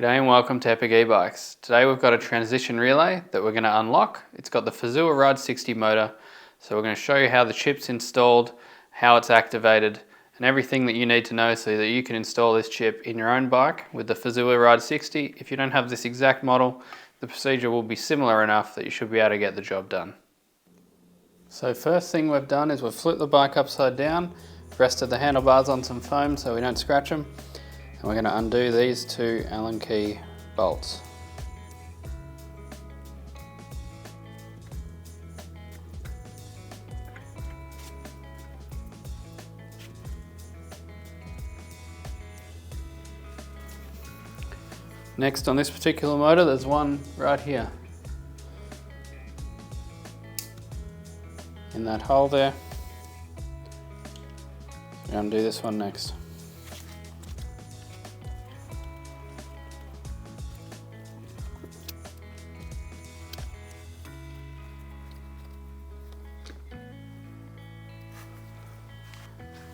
G'day and welcome to Epic E-Bikes. Today we've got a transition relay that we're going to unlock. It's got the Fazua Ride 60 motor, so we're going to show you how the chip's installed, how it's activated, and everything that you need to know so that you can install this chip in your own bike with the Fazua Ride 60. If you don't have this exact model, the procedure will be similar enough that you should be able to get the job done. So first thing we've done is we've flipped the bike upside down, rested the handlebars on some foam so we don't scratch them. And we're going to undo these two Allen key bolts. Next, on this particular motor, there's one right here. In that hole there. We're going to do this one next.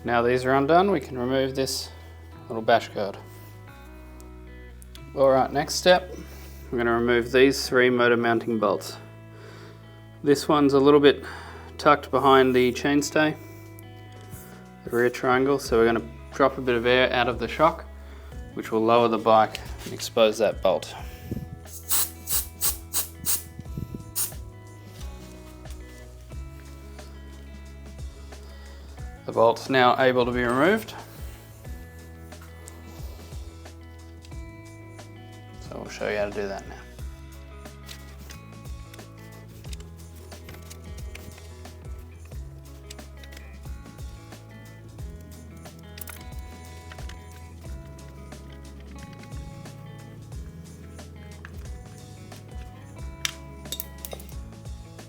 Now these are undone, we can remove this little bash guard. Alright, next step, we're going to remove these three motor mounting bolts. This one's a little bit tucked behind the chainstay, the rear triangle, so we're going to drop a bit of air out of the shock, which will lower the bike and expose that bolt. The bolt's now able to be removed. So we'll show you how to do that now.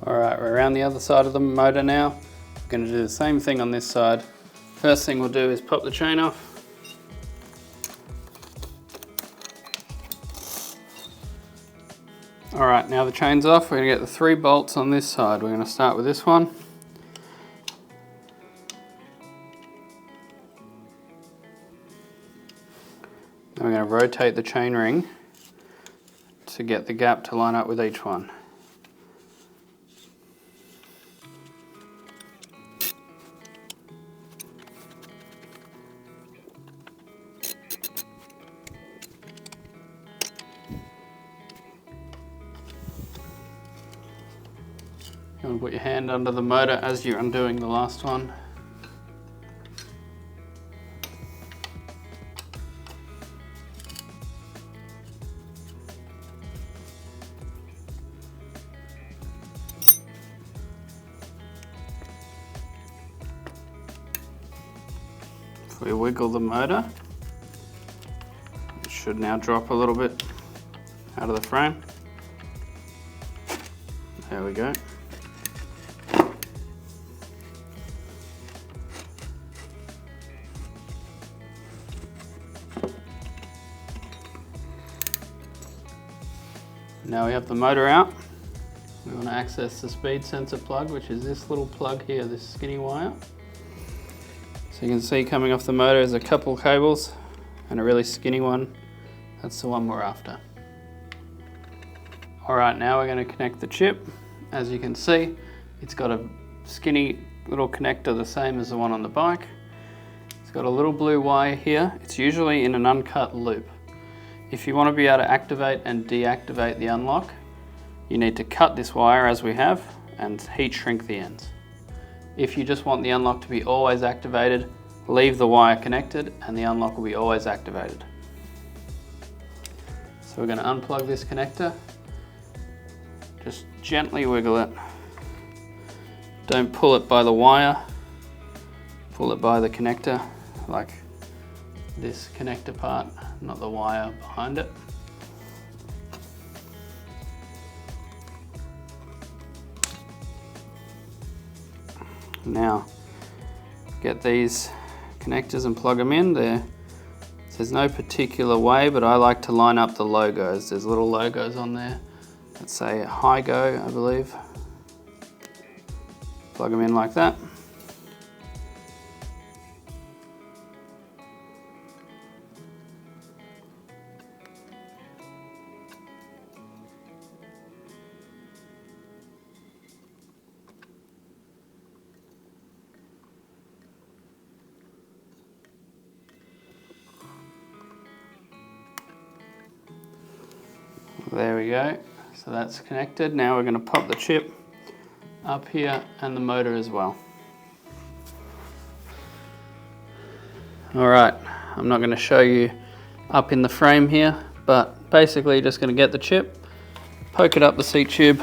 Alright, we're around the other side of the motor now. Going to do the same thing on this side. First thing we'll do is pop the chain off. Alright, now the chain's off, we're going to get the three bolts on this side. We're going to start with this one. Then we're going to rotate the chain ring to get the gap to line up with each one. You want to put your hand under the motor as you're undoing the last one. If we wiggle the motor, it should now drop a little bit out of the frame. There we go. Now we have the motor out, we want to access the speed sensor plug, which is this little plug here, this skinny wire. So you can see coming off the motor is a couple cables and a really skinny one. That's the one we're after. Alright, now we're going to connect the chip. As you can see, it's got a skinny little connector the same as the one on the bike. It's got a little blue wire here. It's usually in an uncut loop. If you want to be able to activate and deactivate the unlock, you need to cut this wire as we have and heat shrink the ends. If you just want the unlock to be always activated, leave the wire connected and the unlock will be always activated. So we're going to unplug this connector. Just gently wiggle it. Don't pull it by the wire, pull it by the connector, like this connector part, not the wire behind it. Now, get these connectors and plug them in. There's no particular way, but I like to line up the logos. There's little logos on there that say High Go, I believe. Plug them in like that. There we go. So that's connected. Now we're going to pop the chip up here and the motor as well. Alright, I'm not going to show you up in the frame here, but basically you're just going to get the chip, poke it up the seat tube,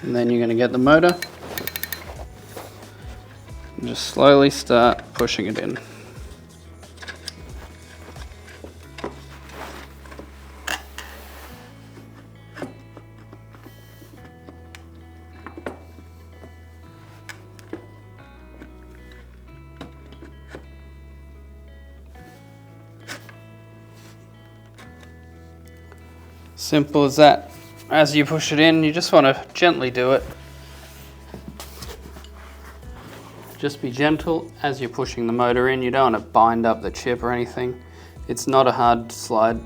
and then you're going to get the motor and just slowly start pushing it in. Simple as that. As you push it in, you just want to gently do it. Just be gentle as you're pushing the motor in. You don't want to bind up the chip or anything. It's not a hard slide.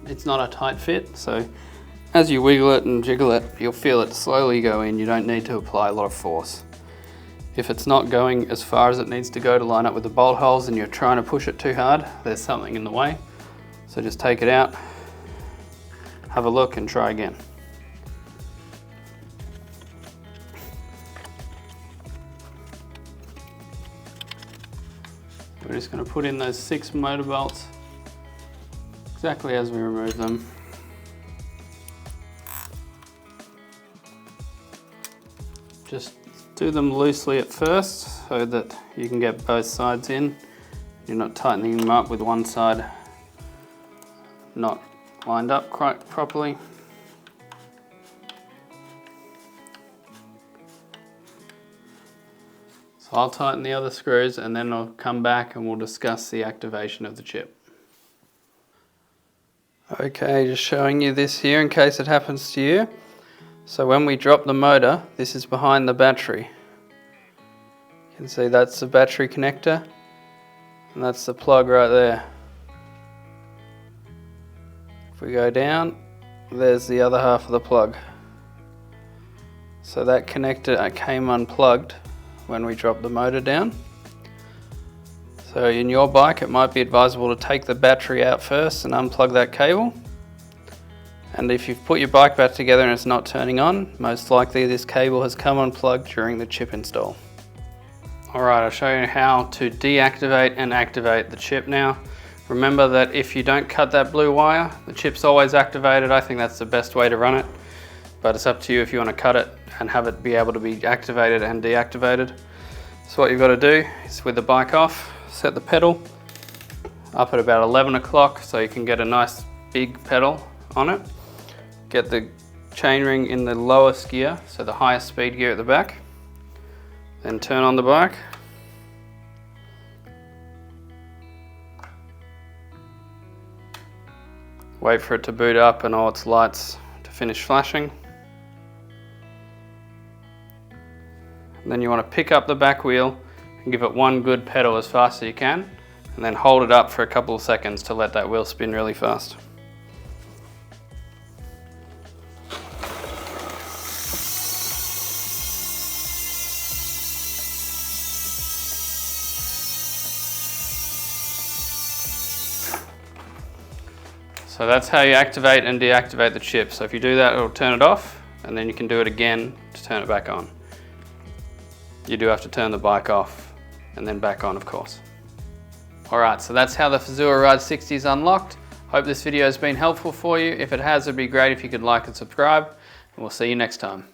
It's not a tight fit. So as you wiggle it and jiggle it, you'll feel it slowly go in. You don't need to apply a lot of force. If it's not going as far as it needs to go to line up with the bolt holes and you're trying to push it too hard, there's something in the way. So just take it out, have a look and try again. We're just going to put in those 6 motor bolts exactly as we remove them. Just do them loosely at first so that you can get both sides in. You're not tightening them up with one side not lined up quite properly. So I'll tighten the other screws and then I'll come back and we'll discuss the activation of the chip. Okay, just showing you this here in case it happens to you. So when we drop the motor, this is behind the battery. You can see that's the battery connector and that's the plug right there. If we go down, there's the other half of the plug. So that connector came unplugged when we drop the motor down. So in your bike it might be advisable to take the battery out first and unplug that cable. And if you've put your bike back together and it's not turning on, most likely this cable has come unplugged during the chip install. Alright, I'll show you how to deactivate and activate the chip now. Remember that if you don't cut that blue wire, the chip's always activated. I think that's the best way to run it, but it's up to you if you want to cut it and have it be able to be activated and deactivated. So what you've got to do is, with the bike off, set the pedal up at about 11 o'clock so you can get a nice big pedal on it. Get the chainring in the lowest gear, so the highest speed gear at the back. Then turn on the bike. Wait for it to boot up and all its lights to finish flashing. And then you want to pick up the back wheel and give it one good pedal as fast as you can, and then hold it up for a couple of seconds to let that wheel spin really fast. So that's how you activate and deactivate the chip. So if you do that, it'll turn it off, and then you can do it again to turn it back on. You do have to turn the bike off and then back on, of course. Alright, so that's how the Fazua Ride 60 is unlocked. Hope this video has been helpful for you. If it has, it'd be great if you could like and subscribe, and we'll see you next time.